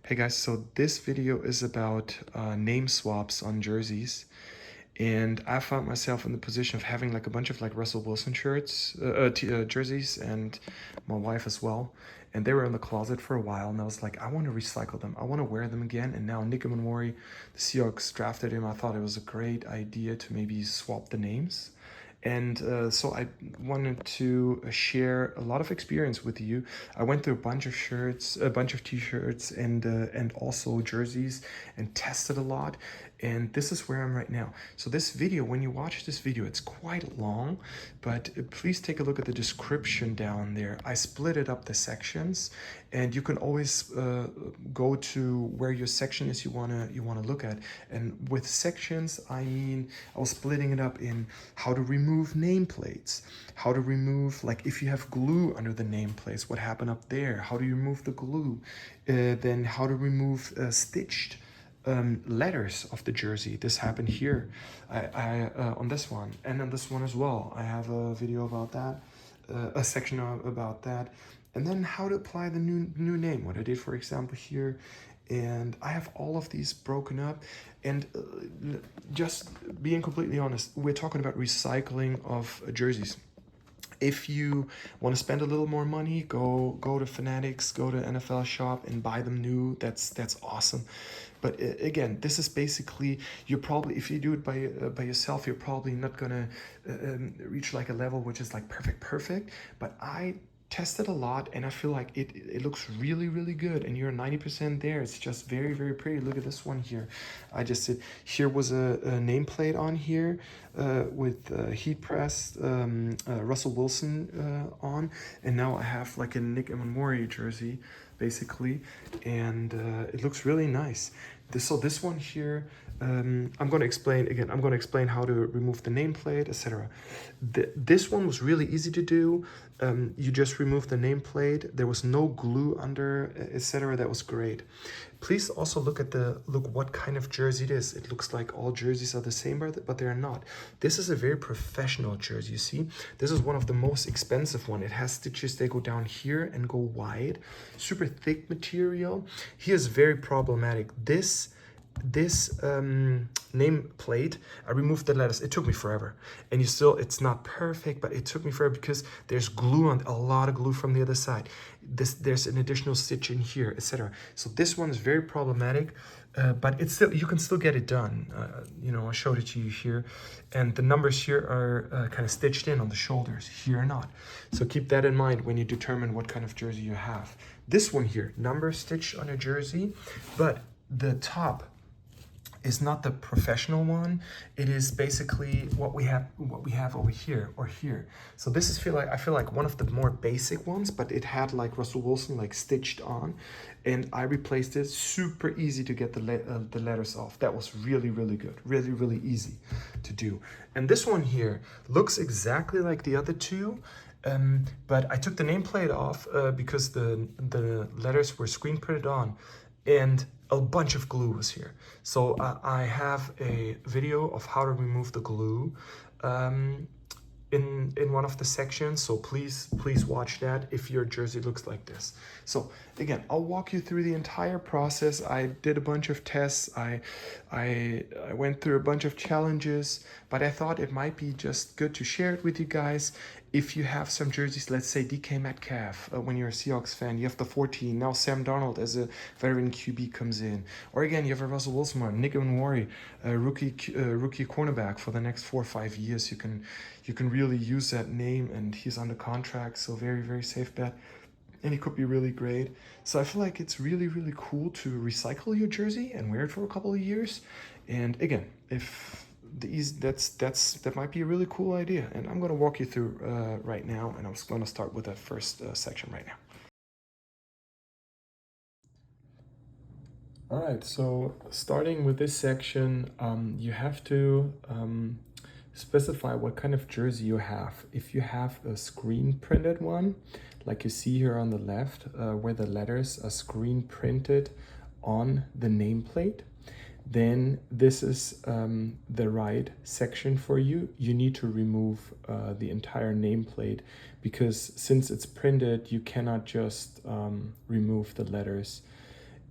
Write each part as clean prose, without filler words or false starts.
Hey guys, so this video is about name swaps on jerseys, and I found myself in the position of having like a bunch of like Russell Wilson shirts, jerseys, and my wife as well. And they were in the closet for a while, and I was like, I want to recycle them. I want to wear them again. And now Nick Manwari, the Seahawks drafted him. I thought it was a great idea to maybe swap the names. And so I wanted to share a lot of experience with you. I went through a bunch of shirts, a bunch of t-shirts, and also jerseys, and tested a lot. And this is where I'm right now. So this video, when you watch this video, it's quite long, but please take a look at the description down there. I split it up the sections, and you can always go to where your section is you wanna look at. And with sections, I mean, I was splitting it up in how to remove nameplates, how to remove, like if you have glue under the nameplates, what happened up there, how do you remove the glue, then how to remove stitched letters of the jersey. This happened here on this one, and on this one as well. I have a video about that, a section about that, and then how to apply the new name, what I did for example here. And I have all of these broken up. And just being completely honest, we're talking about recycling of jerseys. If you want to spend a little more money, go to Fanatics, go to NFL Shop and buy them new. That's awesome. But again, this is basically, you're probably, if you do it by yourself, you're probably not gonna reach like a level which is like perfect. But I tested a lot, and I feel like it looks really good, and you're 90% there. It's just very pretty. Look at this one here. I just did, here was a nameplate on here with heat pressed Russell Wilson on, and now I have like a Nick Manwari jersey basically, and it looks really nice. So this one here, I'm going to explain again. I'm going to explain how to remove the nameplate, etc. This one was really easy to do. You just remove the nameplate. There was no glue under, etc. That was great. Please also look what kind of jersey it is. It looks like all jerseys are the same, but they're not. This is a very professional jersey. You see, this is one of the most expensive one. It has stitches. They go down here and go wide. Super thick material. Here's very problematic. This nameplate, I removed the letters. It took me forever, and it's not perfect, but it took me forever because there's glue on, a lot of glue from the other side. There's an additional stitch in here, etc. So this one is very problematic, but it's still, you can still get it done. You know, I showed it to you here, and the numbers here are kind of stitched in on the shoulders. Here are not. So keep that in mind when you determine what kind of jersey you have. This one here, number stitched on a jersey, but the top is not the professional one. It is basically what we have over here or here. So this is I feel like one of the more basic ones, but it had like Russell Wilson like stitched on, and I replaced it. Super easy to get the letters off. That was really good, really easy to do. And this one here looks exactly like the other two. But I took the nameplate off because the letters were screen printed on, and a bunch of glue was here. So I have a video of how to remove the glue in one of the sections, so please watch that if your jersey looks like this. So again, I'll walk you through the entire process. I did a bunch of tests, I went through a bunch of challenges, but I thought it might be just good to share it with you guys. If you have some jerseys, let's say DK Metcalf, when you're a Seahawks fan, you have the 14, now Sam Darnold as a veteran QB comes in. Or again, you have a Russell Wilson one, Nick Manwari, a rookie cornerback for the next 4 or 5 years. You can really use that name, and he's under contract, so very safe bet. And he could be really great. So I feel like it's really cool to recycle your jersey and wear it for a couple of years. And again, if that might be a really cool idea, and I'm going to walk you through right now, and I'm going to start with that first section right now. All right, so starting with this section, you have to specify what kind of jersey you have. If you have a screen printed one, like you see here on the left, where the letters are screen printed on the nameplate, then this is the right section for you. You need to remove the entire nameplate, because since it's printed, you cannot just remove the letters.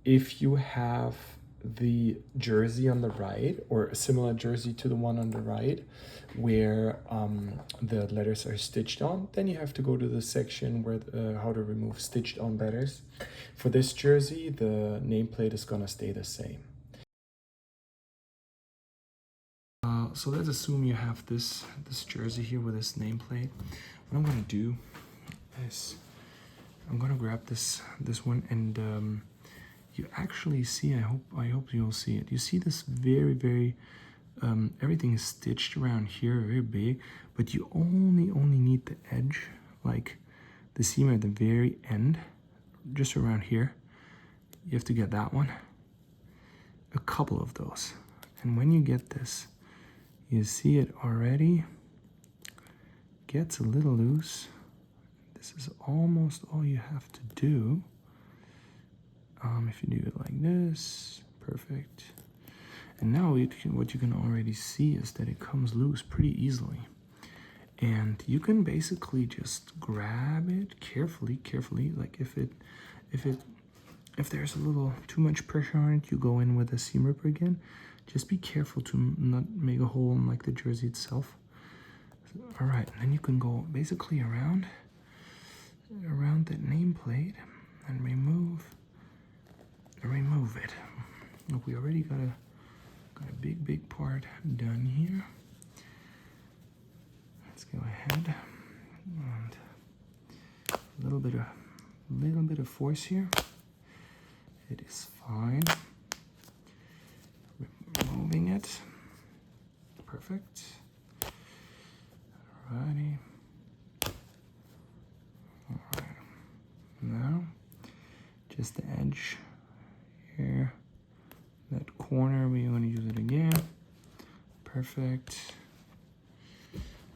if you have the jersey on the right, or a similar jersey to the one on the right, where the letters are stitched on, then you have to go to the section where how to remove stitched on letters. For this jersey, the nameplate is gonna stay the same. So let's assume you have this jersey here with this nameplate. What I'm gonna do is I'm gonna grab this one, and you actually see, I hope you'll see it. You see this very everything is stitched around here, very big, but you only need the edge, like the seam at the very end, just around here. You have to get that one, a couple of those, and when you get this, you see it already gets a little loose. This is almost all you have to do. If you do it like this, perfect. And now what you can already see is that it comes loose pretty easily. And you can basically just grab it carefully, like if there's a little too much pressure on it, you go in with a seam ripper again. Just be careful to not make a hole in like the jersey itself. All right, and then you can go basically around that nameplate and remove it. Look, we already got a big part done here. Let's go ahead and a little bit of force here. It is fine. Removing it. Perfect. Alrighty. Alright. Now, just the edge here. That corner, we're going to use it again. Perfect.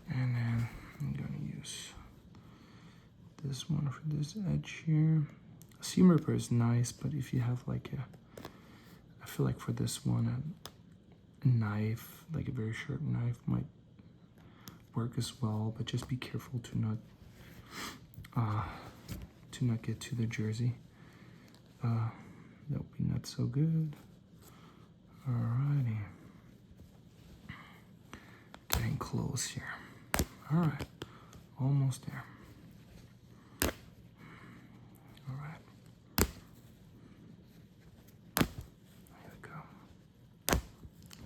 And then I'm going to use this one for this edge here. A seam ripper is nice, but if you have like I feel like for this one, a knife, like a very sharp knife, might work as well. But just be careful to not get to the jersey. That would be not so good. Alrighty, getting close here. All right, almost there. All right, there we go.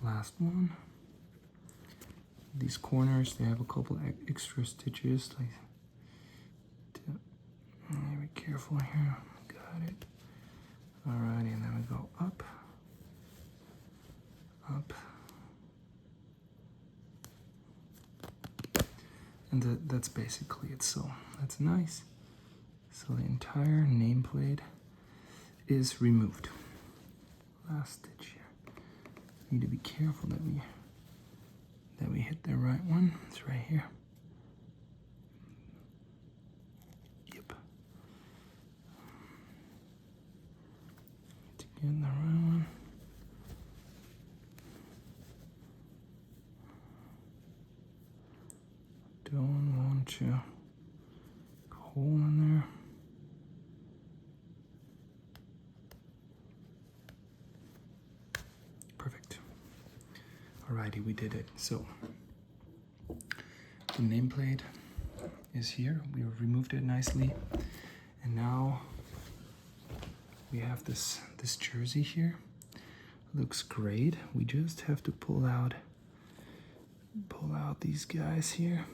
Last one. These corners, they have a couple extra stitches. Like, be careful here. Got it. Alrighty, and then we go up. And that's basically it. So that's nice. So the entire nameplate is removed. Last stitch here. Need to be careful that we hit the right one. It's right here. Yep. To get the right one. Don't want to hole in there. Perfect. Alrighty, we did it. So the nameplate is here. We removed it nicely, and now we have this jersey here. Looks great. We just have to pull out these guys here.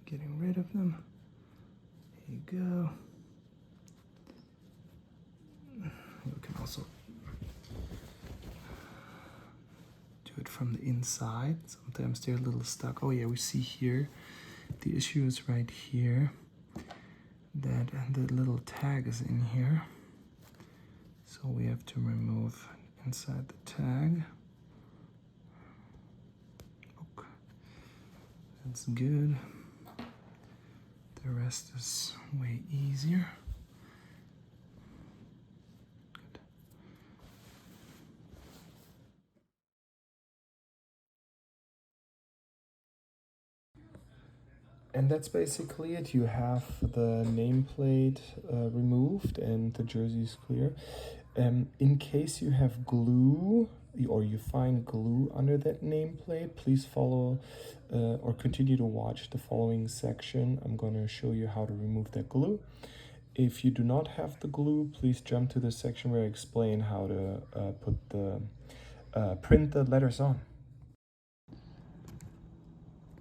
Getting rid of them. There you go. You can also do it from the inside. Sometimes they're a little stuck. Oh yeah, we see here, the issue is right here, that the little tag is in here. So we have to remove inside the tag. Okay. That's good. The rest is way easier. Good. And that's basically it. You have the nameplate removed and the jersey is clear. In case you have glue or you find glue under that nameplate, please follow or continue to watch the following section. I'm going to show you how to remove that glue. If you do not have the glue, please jump to the section where I explain how to print the letters on.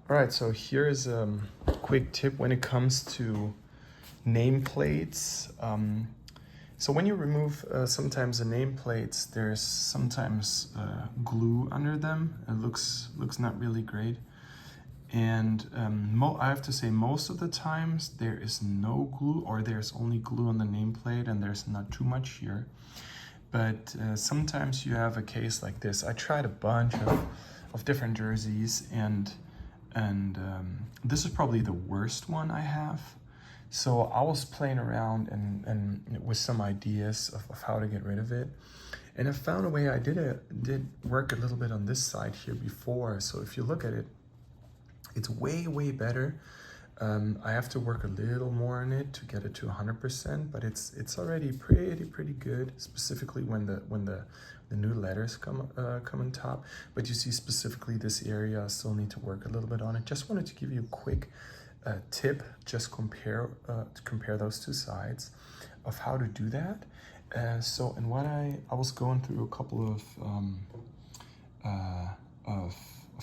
All right, so here's a quick tip when it comes to nameplates. So when you remove sometimes the nameplates, there's sometimes glue under them. It looks not really great. And I have to say, most of the times there is no glue, or there's only glue on the nameplate and there's not too much here. But sometimes you have a case like this. I tried a bunch of different jerseys, and this is probably the worst one I have. So I was playing around and with some ideas of how to get rid of it. And I found a way. I did work a little bit on this side here before. So if you look at it, it's way better. I have to work a little more on it to get it to 100%, but it's already pretty good, specifically when the new letters come on top. But you see specifically this area, I still need to work a little bit on it. Just wanted to give you a quick tip, just compare those two sides of how to do that. So, and what I was going through a couple of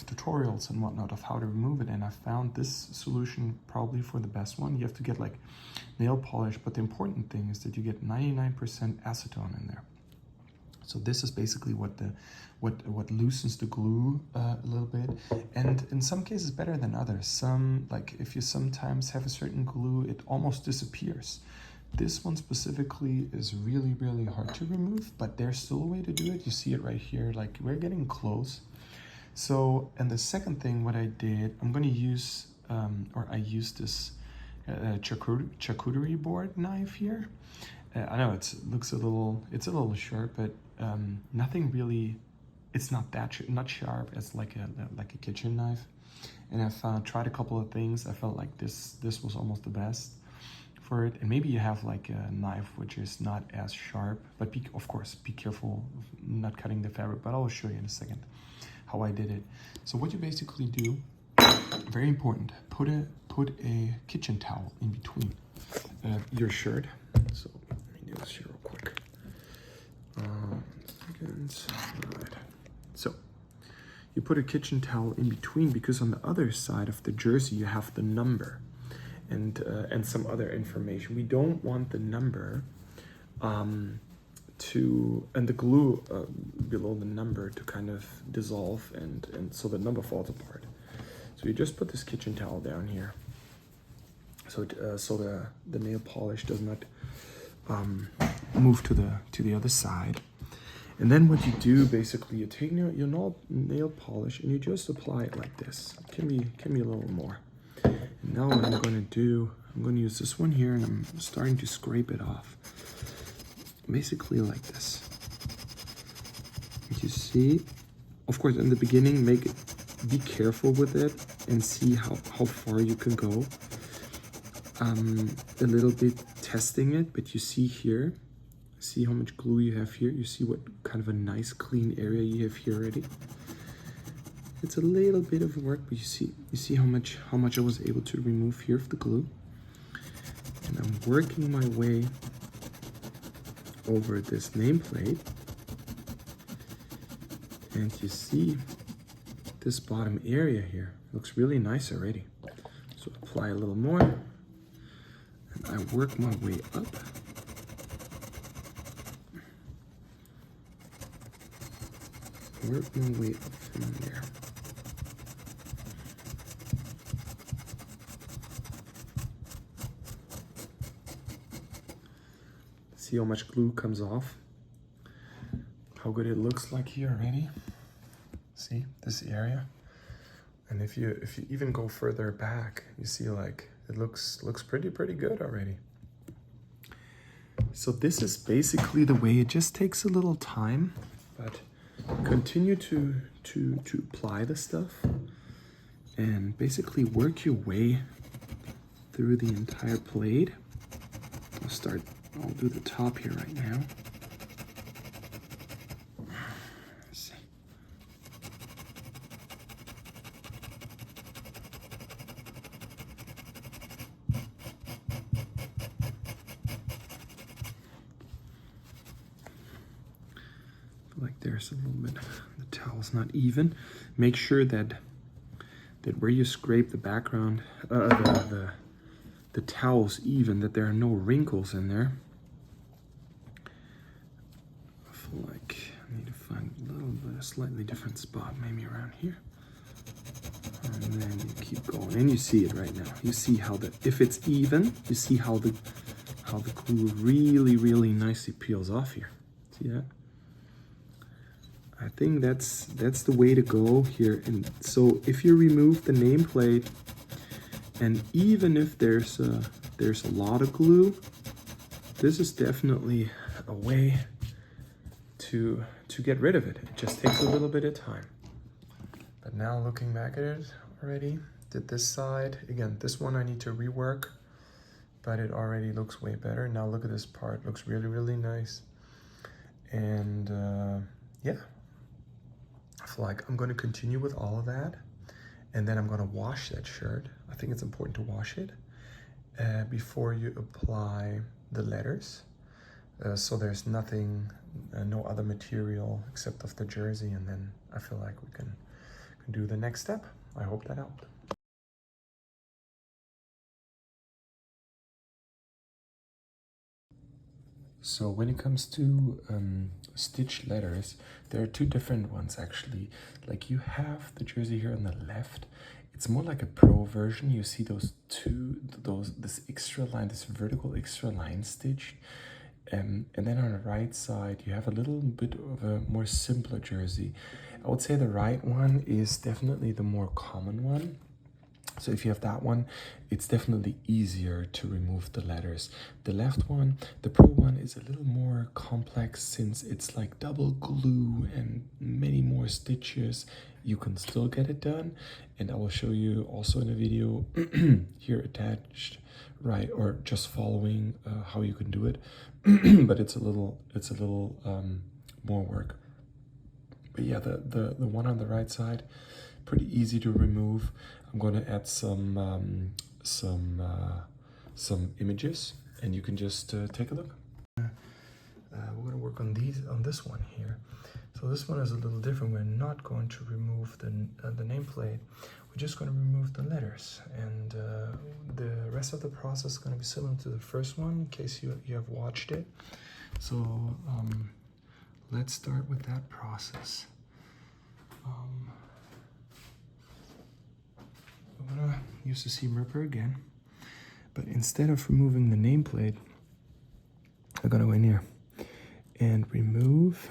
tutorials and whatnot of how to remove it, and I found this solution probably for the best one. You have to get like nail polish, but the important thing is that you get 99% acetone in there. So this is basically what loosens the glue a little bit, and in some cases better than others. Some, like if you sometimes have a certain glue, it almost disappears. This one specifically is really hard to remove, but there's still a way to do it. You see it right here, like we're getting close. So, and the second thing, what I did, I'm going to use, I used this charcuterie board knife here. I know it's a little sharp, but nothing really. It's not not sharp as like a kitchen knife. And I've tried a couple of things. I felt like this was almost the best for it. And maybe you have like a knife which is not as sharp, but of course be careful of not cutting the fabric. But I'll show you in a second how I did it. So what you basically do, very important, put a kitchen towel in between your shirt. So let me do this here real quick. Right. So you put a kitchen towel in between, because on the other side of the jersey you have the number and some other information. We don't want the number and the glue below the number to kind of dissolve and so the number falls apart. So you just put this kitchen towel down here, so the nail polish does not move to the other side. And then what you do, basically, you take your nail polish and you just apply it like this. It can be a little more. And now what I'm going to do, I'm going to use this one here, and I'm starting to scrape it off. Basically like this. And you see, of course, in the beginning, be careful with it and see how far you can go. A little bit testing it, but you see here, see how much glue you have here. You see what kind of a nice clean area you have here already. It's a little bit of work, but you see how much I was able to remove here of the glue. And I'm working my way over this nameplate, and you see this bottom area here looks really nice already. So apply a little more, and I work my way up. Work my way up from there. See how much glue comes off? How good it looks like here already. See this area? And if you even go further back, you see like it looks pretty good already. So this is basically the way. It just takes a little time, but continue to apply the stuff and basically work your way through the entire plate. I'll do the top here right now. Let's see. Like there's a little bit, the towel's not even. Make sure that where you scrape the background, the towel's even, that there are no wrinkles in there. I feel like I need to find a little bit, a slightly different spot, maybe around here. And then you keep going, and you see it right now. You see how if it's even, you see how the glue really nicely peels off here. See that? I think that's the way to go here. And so if you remove the nameplate, and even if there's a lot of glue, this is definitely a way to get rid of it. It just takes a little bit of time. But now looking back at it already, did this side again. This one I need to rework, but it already looks way better. Now look at this part; it looks really nice. And yeah. I feel like I'm going to continue with all of that, and then I'm going to wash that shirt. I think it's important to wash it before you apply the letters, so there's nothing, no other material except of the jersey, and then I feel like we can do the next step. I hope that helped. So when it comes to stitch letters, there are two different ones actually. Like you have the jersey here on the left. It's more like a pro version. You see this extra line, this vertical extra line stitched. And then on the right side, you have a little bit of a more simpler jersey. I would say the right one is definitely the more common one. So if you have that one, it's definitely easier to remove the letters. The left one, the pro one, is a little more complex since it's like double glue and many more stitches. You can still get it done, and I will show you also in a video here attached, right, or just following how you can do it. But it's a little more work. But yeah, the one on the right side, pretty easy to remove. I'm going to add some images, and you can just take a look. We're going to work on this one here. So this one is a little different. We're not going to remove the nameplate. We're just going to remove the letters, and the rest of the process is going to be similar to the first one, in case you have watched it. So let's start with that process. I'm gonna use the seam ripper again, but instead of removing the nameplate, I'm gonna go in here and remove.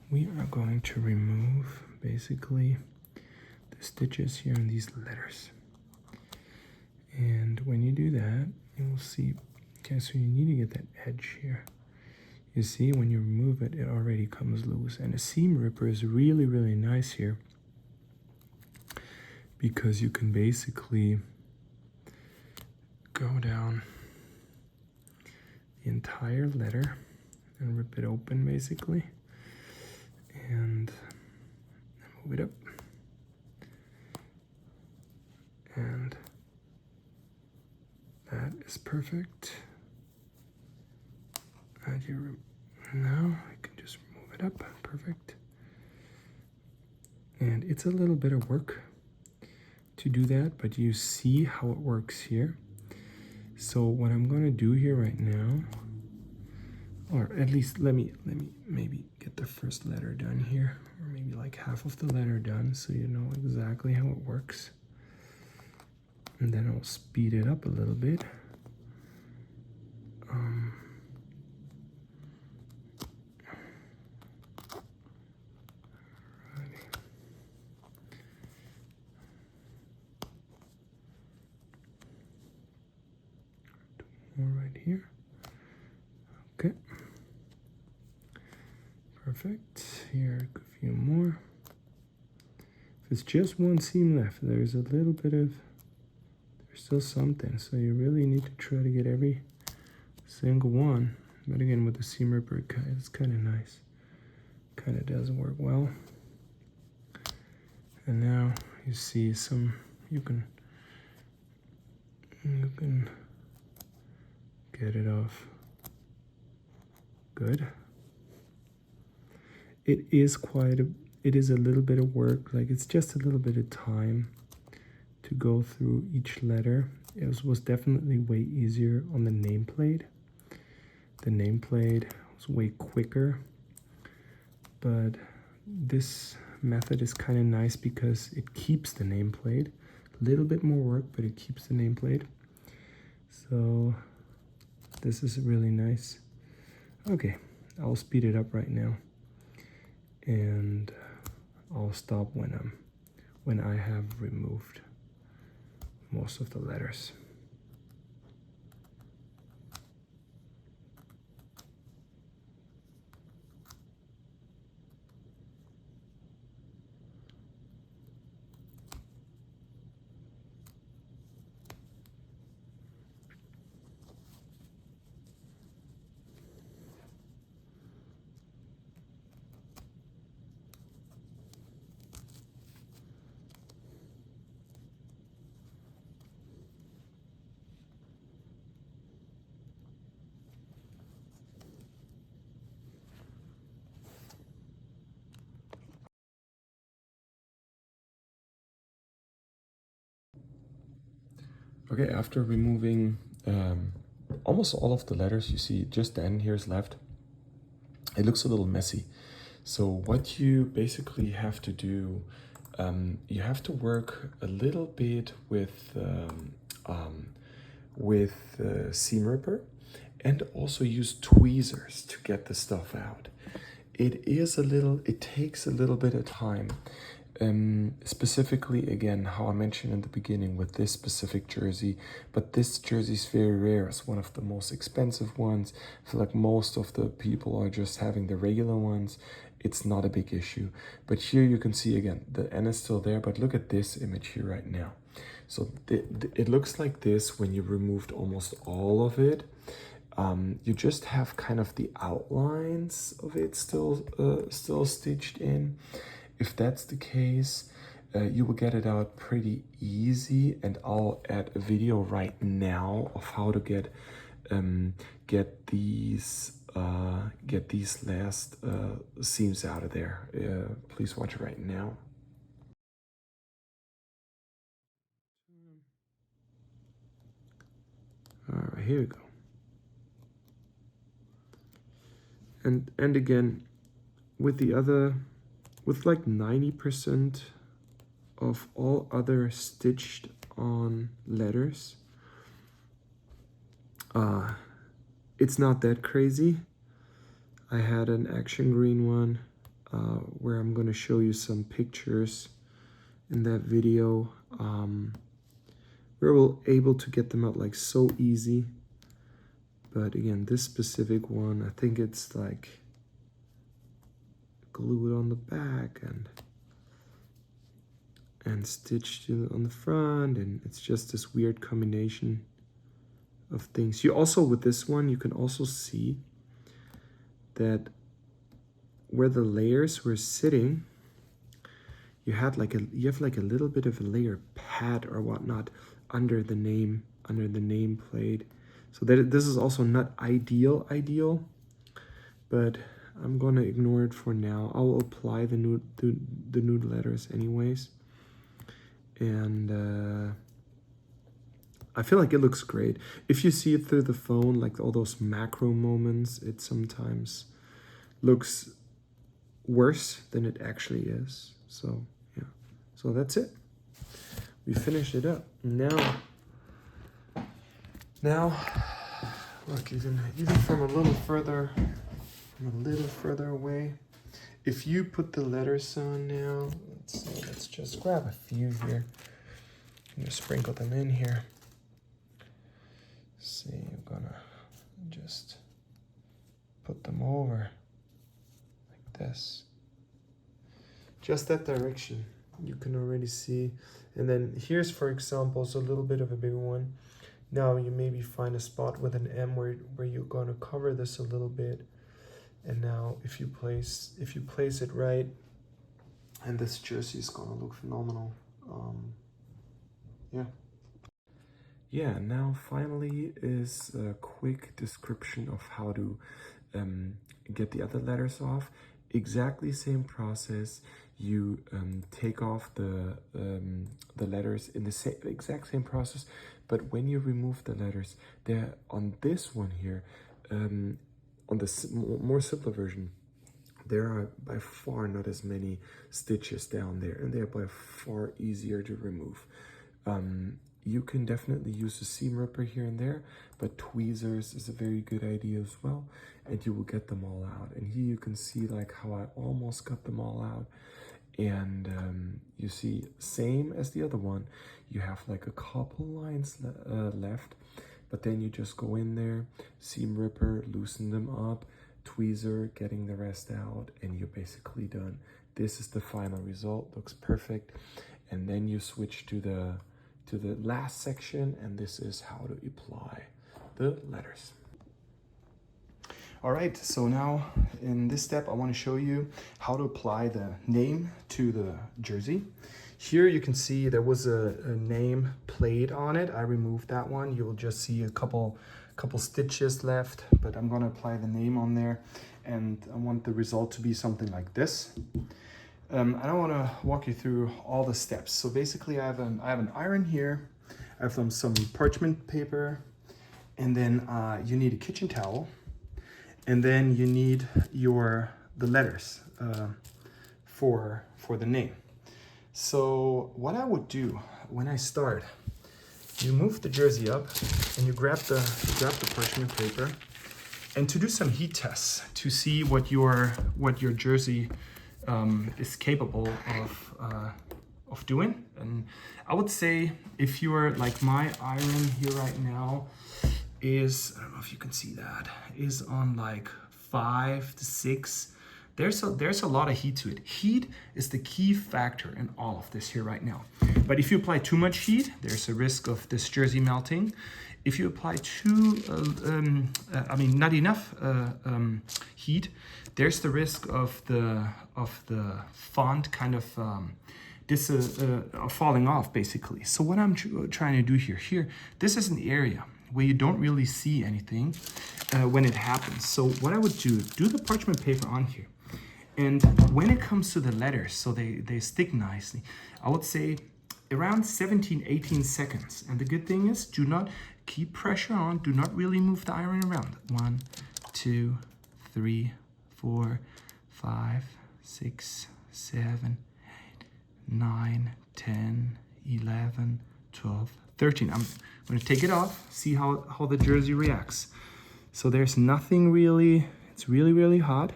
We are going to remove basically the stitches here in these letters. And when you do that, you will see, okay, so you need to get that edge here. You see, when you remove it, it already comes loose. And a seam ripper is really nice here, because you can basically go down the entire letter and rip it open basically, and move it up, and that is perfect. And now I can just move it up, perfect. And it's a little bit of work to do that, but you see how it works here. So what I'm going to do here right now, or at least let me maybe get the first letter done here, or maybe like half of the letter done, so you know exactly how it works. And then I'll speed it up a little bit. Right here. Okay. Perfect. Here, a few more. If it's just one seam left, there's still something. So you really need to try to get every single one. But again, with the seam ripper, it's kind of nice. Kind of does work well. And now you see some, you can get it off. Good. It is a little bit of work. Like, it's just a little bit of time to go through each letter. It was definitely way easier on the nameplate. The nameplate was way quicker, but this method is kind of nice because it keeps the nameplate. A little bit more work, but it keeps the nameplate. So this is really nice. Okay, I'll speed it up right now, and I'll stop when I have removed most of the letters. Okay, after removing almost all of the letters, you see just the end here is left. It looks a little messy. So what you basically have to do, you have to work a little bit with seam ripper, and also use tweezers to get the stuff out. It takes a little bit of time. Specifically, again, how I mentioned in the beginning with this specific jersey, but this jersey is very rare. It's one of the most expensive ones. I feel like most of the people are just having the regular ones. It's not a big issue. But here you can see again, the N is still there, but look at this image here right now. So it looks like this when you removed almost all of it. You just have kind of the outlines of it still stitched in. If that's the case, you will get it out pretty easy, and I'll add a video right now of how to get these last seams out of there. Please watch it right now. All right, here we go. And again, with like 90% of all other stitched on letters, it's not that crazy. I had an action green one where I'm going to show you some pictures in that video. We were able to get them out like so easy. But again, this specific one, I think it's like glued on the back and stitched on the front, and it's just this weird combination of things. You also, with this one, you can also see that where the layers were sitting, you have like a little bit of a layer pad or whatnot under the nameplate. So that this is also not ideal, but I'm gonna ignore it for now. I'll apply the nude letters anyways, and I feel like it looks great. If you see it through the phone, like all those macro moments, it sometimes looks worse than it actually is. So yeah, so that's it. We finished it up. Now, look, even from a little further away, if you put the letters on now, let's just grab a few here. I'm gonna sprinkle them in here. See, I'm gonna just put them over like this. Just that direction. You can already see. And then here's, for example, so a little bit of a bigger one. Now you maybe find a spot with an M where you're going to cover this a little bit. And now if you place it right, and this jersey is going to look phenomenal. Yeah. Yeah, now finally is a quick description of how to get the other letters off. Exactly same process. You take off the letters in the exact same process, but when you remove the letters, they're on this one here, on the more simpler version, there are by far not as many stitches down there, and they're by far easier to remove. You can definitely use a seam ripper here and there, but tweezers is a very good idea as well, and you will get them all out. And here you can see like how I almost got them all out. And you see, same as the other one, you have like a couple lines left, but then you just go in there, seam ripper, loosen them up, tweezer, getting the rest out, and you're basically done. This is the final result, looks perfect. And then you switch to the last section, and this is how to apply the letters. All right, so now in this step, I want to show you how to apply the name to the jersey. Here you can see there was a name plate on it. I removed that one. You'll just see a couple stitches left, but I'm gonna apply the name on there, and I want the result to be something like this. I don't want to walk you through all the steps. So basically I have an iron here, I have some parchment paper, and then you need a kitchen towel, and then you need the letters for the name. So what I would do when I start, you move the jersey up and you grab the parchment paper, and to do some heat tests to see what your jersey is capable of doing. And I would say if you're like my iron here right now is, I don't know if you can see that, is on like 5 to 6. There's a lot of heat to it. Heat is the key factor in all of this here right now. But if you apply too much heat, there's a risk of this jersey melting. If you apply not enough heat, there's the risk of the font kind of falling off, basically. So what I'm trying to do here, this is an area where you don't really see anything when it happens. So what I would do the parchment paper on here. And when it comes to the letters, so they stick nicely, I would say around 17, 18 seconds. And the good thing is, do not keep pressure on, do not really move the iron around. 1, 2, 3, 4, 5, 6, 7, 8, 9, 10, 11, 12, 13. I'm going to take it off, see how the jersey reacts. So there's nothing really, it's really, really hot,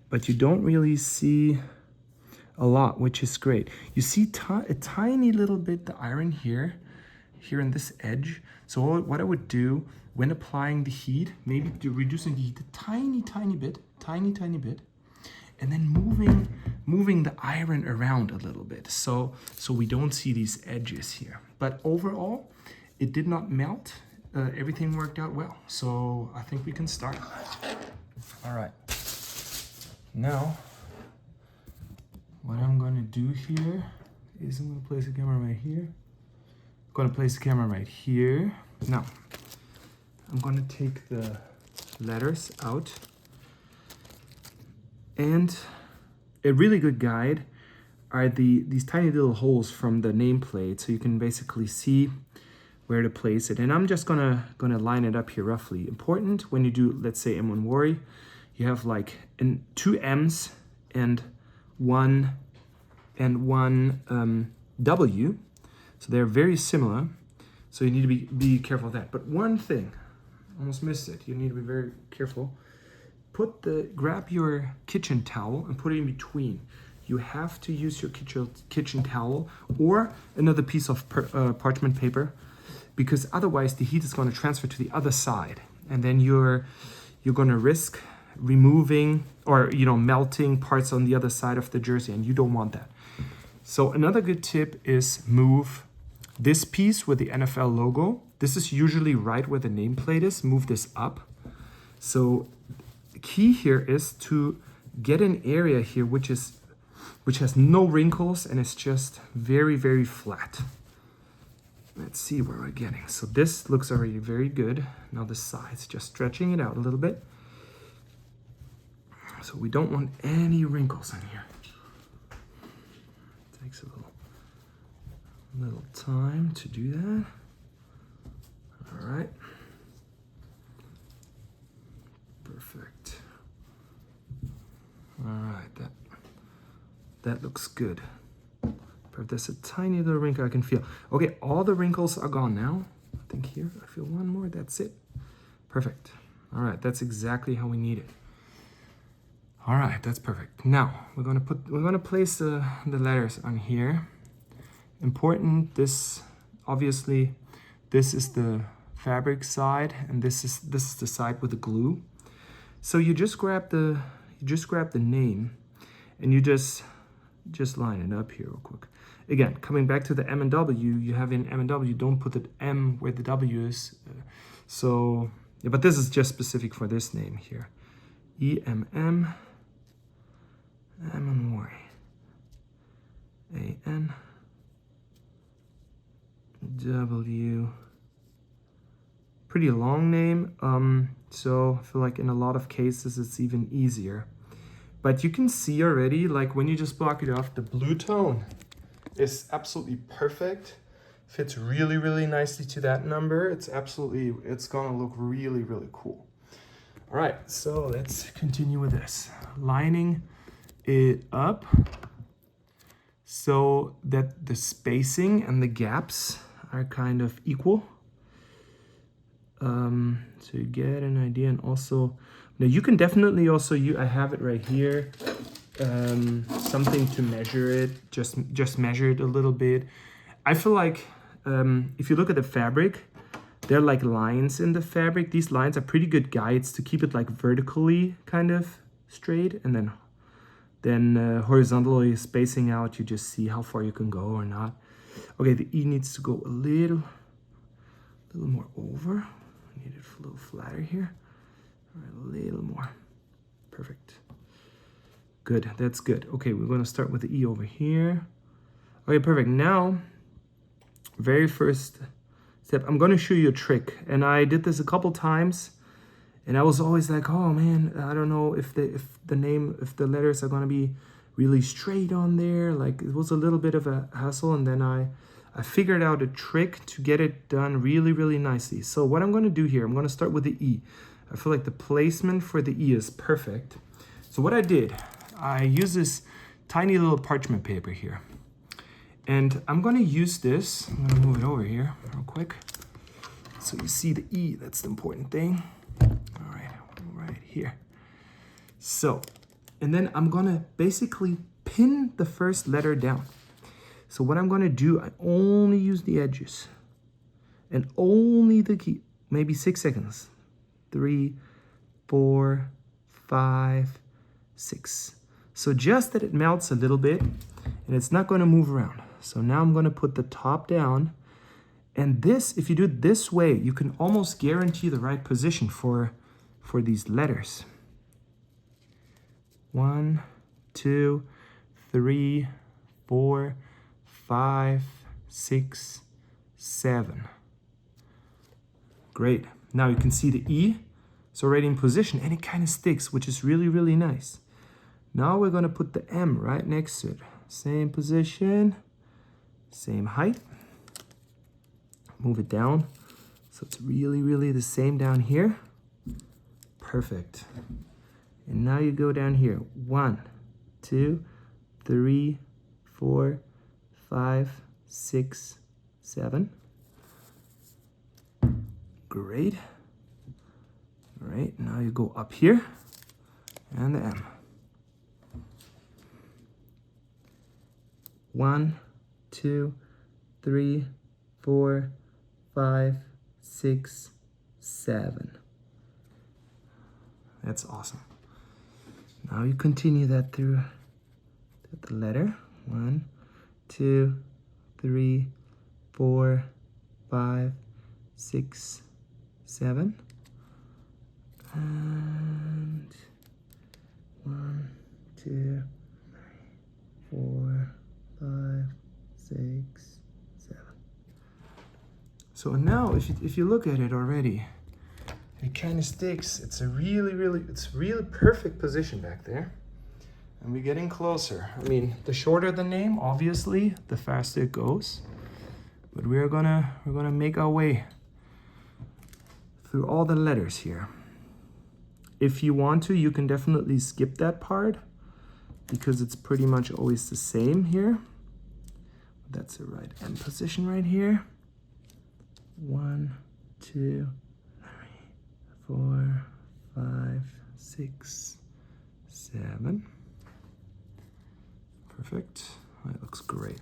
but you don't really see a lot, which is great. You see a tiny little bit the iron here in this edge. So what I would do when applying the heat, maybe reducing the heat a tiny bit, and then moving the iron around a little bit, so we don't see these edges here. But overall, it did not melt. Everything worked out well. So I think we can start. All right. Now, what I'm gonna do here is I'm gonna place the camera right here. I'm gonna place the camera right here. Now, I'm gonna take the letters out. And a really good guide are these tiny little holes from the nameplate, so you can basically see where to place it. And I'm just gonna line it up here roughly. Important when you do, let's say, M1 Worry, you have like 2 M's and one W, so they're very similar. So you need to be careful of that. But one thing, almost missed it. You need to be very careful. Grab your kitchen towel and put it in between. You have to use your kitchen towel or another piece of parchment paper, because otherwise the heat is going to transfer to the other side, and then you're going to risk removing or melting parts on the other side of the jersey, and you don't want that. So another good tip is move this piece with the NFL logo. This is usually right where the nameplate is. Move this up. So the key here is to get an area here which has no wrinkles and it's just very, very flat. Let's see where we're getting. So this looks already very good. Now the sides, just stretching it out a little bit. So we don't want any wrinkles in here. Takes a little time to do that. All right. Perfect. All right, that looks good. But there's a tiny little wrinkle I can feel. Okay, all the wrinkles are gone now. I think here, I feel one more, that's it. Perfect. All right, that's exactly how we need it. All right, that's perfect. Now, we're gonna place the letters on here. Important, obviously, this is the fabric side, and this is the side with the glue. So you just grab the name, and you just line it up here real quick. Again, coming back to the M and W, you have in M and W, don't put the M where the W is. So, yeah, but this is just specific for this name here. E-M-M, M and Y, A-N, W. Pretty long name, so I feel like in a lot of cases it's even easier. But you can see already, like when you just block it off, the blue tone is absolutely perfect. Fits really, really nicely to that number. It's gonna look really, really cool. All right, so let's continue with this. Lining it up so that the spacing and the gaps are kind of equal. So you get an idea, and also, now you can definitely also, I have it right here, something to measure it, just measure it a little bit. I feel like if you look at the fabric, there are like lines in the fabric. These lines are pretty good guides to keep it like vertically kind of straight, and then horizontally spacing out, you just see how far you can go or not. Okay, the E needs to go a little more over. I need it a little flatter here. All right, a little more. Perfect. Good, that's good. Okay, we're gonna start with the E over here. Okay, perfect. Now, very first step, I'm gonna show you a trick. And I did this a couple times, and I was always like, oh man, I don't know if the letters are gonna be really straight on there. Like, it was a little bit of a hassle, and then I figured out a trick to get it done really, really nicely. So what I'm gonna do here, I'm gonna start with the E. I feel like the placement for the E is perfect. So what I did, I use this tiny little parchment paper here. And I'm gonna use this, I'm gonna move it over here real quick. So you see the E, that's the important thing. All right here. So, and then I'm gonna basically pin the first letter down. So what I'm gonna do, I only use the edges and only the key, maybe 6 seconds. 3, 4, 5, 6. So just that it melts a little bit and it's not gonna move around. So now I'm gonna put the top down, and this, if you do it this way, you can almost guarantee the right position for these letters. 1, 2, 3, 4, 5, 6, 7. Great. Now you can see the E is already in position, and it kind of sticks, which is really, really nice. Now we're gonna put the M right next to it. Same position, same height. Move it down so it's really, really the same down here. Perfect. And now you go down here. 1, 2, 3, 4, 5, 6, 7. Great. All right, now you go up here and the M. 1, 2, 3, 4, 5, 6, 7. That's awesome. Now you continue that through the letter. 1, 2, 3, 4, 5, 6, 7. And 1, 2, 4, 5, 6, 7. So now if you look at it already, it kind of sticks. It's a really perfect position back there. And we're getting closer. I mean, the shorter the name, obviously, the faster it goes. But we're gonna make our way through all the letters here. If you want to, you can definitely skip that part because it's pretty much always the same here. That's the right end position right here. 1, 2, 3, 4, 5, 6, 7. Perfect. That looks great.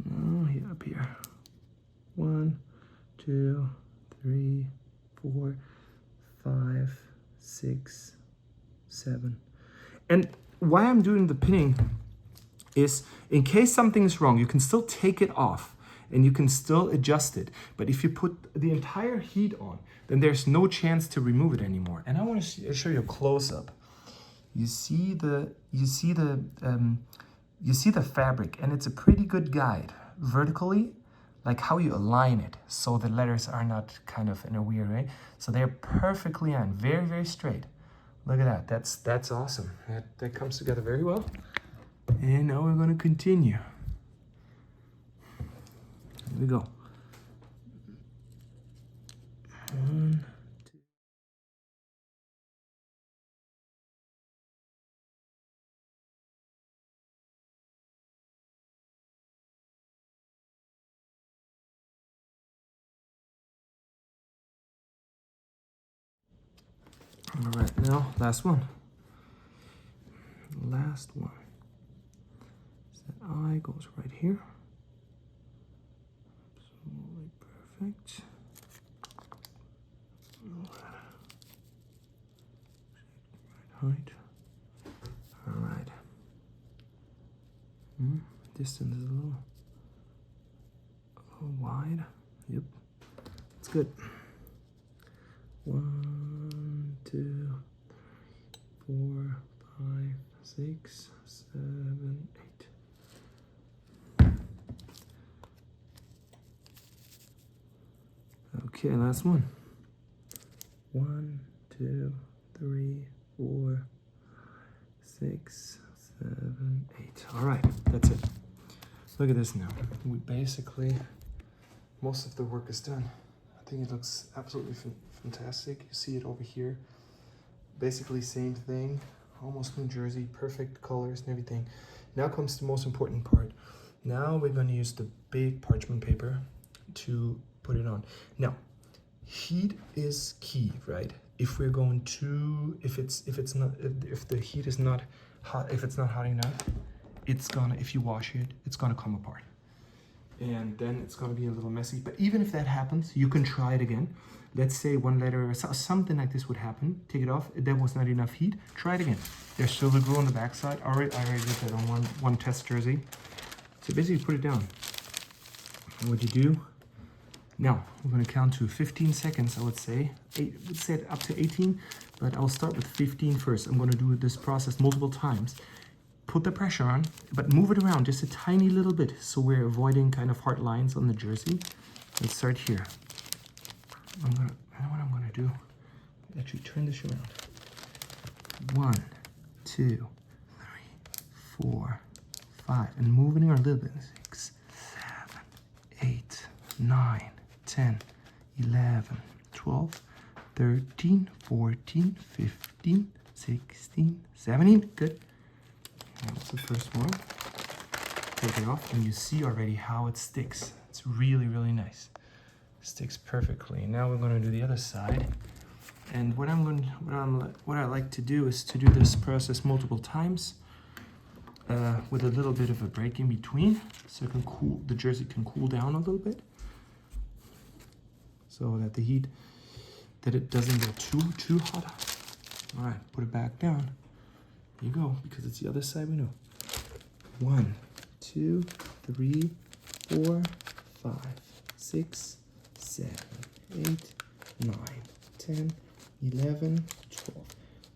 Now here up here. 1, 2, 3, 4, 5, 6, 7. And why I'm doing the pinning is in case something is wrong, you can still take it off and you can still adjust it. But if you put the entire heat on, then there's no chance to remove it anymore. And I want to show you a close-up. You see the fabric, and it's a pretty good guide vertically, like how you align it so the letters are not kind of in a weird way. So they're perfectly on, very straight. Look at that. That's awesome. That comes together very well. And now we're going to continue. Here we go. 1, 2. All right, now last one. Last one. So that eye goes right here. Absolutely perfect. Right height. All right. Distance is a little wide. Yep, it's good. 1, 2, 3, 4, 5, 6, 7, 8. Okay, last one. 1, 2, 3, 4, 6, 7, 8. All right, that's it. Look at this now. We basically, most of the work is done. I think it looks absolutely fantastic. You see it over here. Basically same thing, almost New Jersey, perfect colors and everything. Now comes the most important part. Now we're going to use the big parchment paper to put it on. Now, heat is key, right? If we're going to, if the heat is not hot, if it's not hot enough, it's gonna, if you wash it, it's gonna come apart. And then it's gonna be a little messy. But even if that happens, you can try it again. Let's say one letter or something like this would happen. Take it off. There was not enough heat. Try it again. There's still the glue on the backside. I already did that on one test jersey. So basically, put it down. And what you do? Now we're going to count to 15 seconds. I would say let's say up to 18, but I'll start with 15 first. I'm going to do this process multiple times. Put the pressure on, but move it around just a tiny little bit so we're avoiding kind of hard lines on the jersey. Let's start here. I know what I'm gonna do. Actually, turn this around. 1, 2, 3, 4, 5, and moving around a little bit. 6, 7, 8, 9, 10, 11, 12, 13, 14, 15, 16, 17. Good. That was the first one. Take it off, and you see already how it sticks. It's really nice. Sticks perfectly. Now we're going to do the other side. And what I like to do is to do this process multiple times with a little bit of a break in between, so the jersey can cool down a little bit, so that it doesn't get too hot. All right, put it back down. Here you go, because it's the other side we know. 1, 2, 3, 4, 5, 6, 7, 8, 9, 10, 11, 12,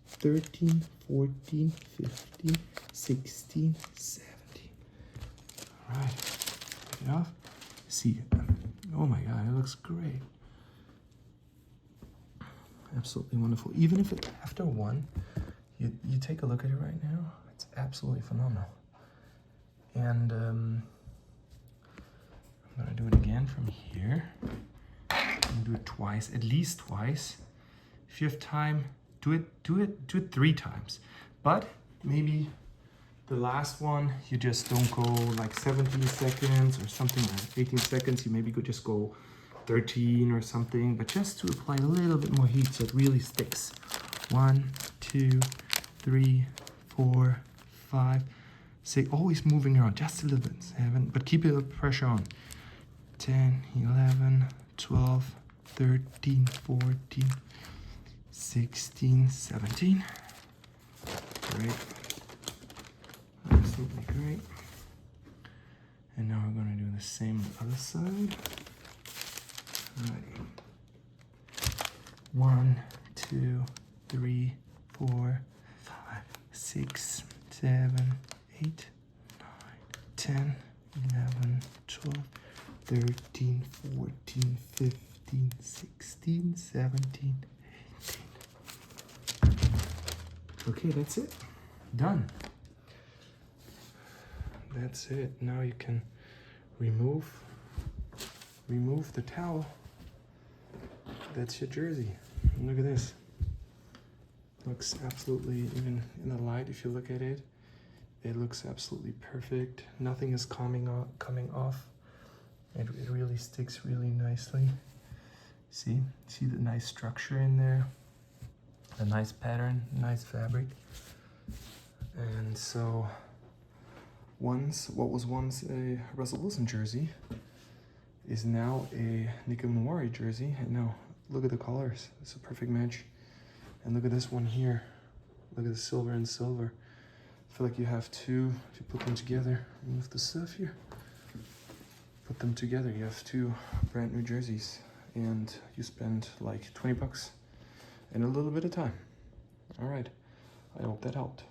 13, 14, 15, 16, 17. All right, take it off. See it. Oh my God, it looks great. Absolutely wonderful. Even if it's after one, you take a look at it right now, it's absolutely phenomenal. And I'm gonna do it again from here. I'm gonna do it twice, at least twice. If you have time, do it 3 times. But maybe the last one, you just don't go like 17 seconds or something, like 18 seconds. You maybe could just go 13 or something, but just to apply a little bit more heat so it really sticks. 1, 2, 3, 4, 5, 6. Always moving around just a little bit. 7, but keep the pressure on. 10, 11, 12, 13, 14, 16, 17. Great. Absolutely great. And now we're going to do the same on the other side. Alrighty. 1, 2, 3, 4, 5, 6, 7, 8, 9, 10, 11, 12, 13, 14, 15, 16, 17, 18. Okay, that's it. Done. That's it. Now you can remove the towel. That's your jersey. And look at this. Looks absolutely, even in the light, if you look at it, it looks absolutely perfect. Nothing is coming off. It really sticks really nicely. See the nice structure in there, a nice pattern, nice fabric. And so what was once a Russell Wilson jersey is now a Nico Mawari jersey. And now look at the colors, it's a perfect match. And look at this one here, look at the silver and silver. I feel like you have two, if you put them together, remove the stuff here, put them together, you have 2 brand new jerseys, and you spend like 20 bucks and a little bit of time. All right, I hope that helped.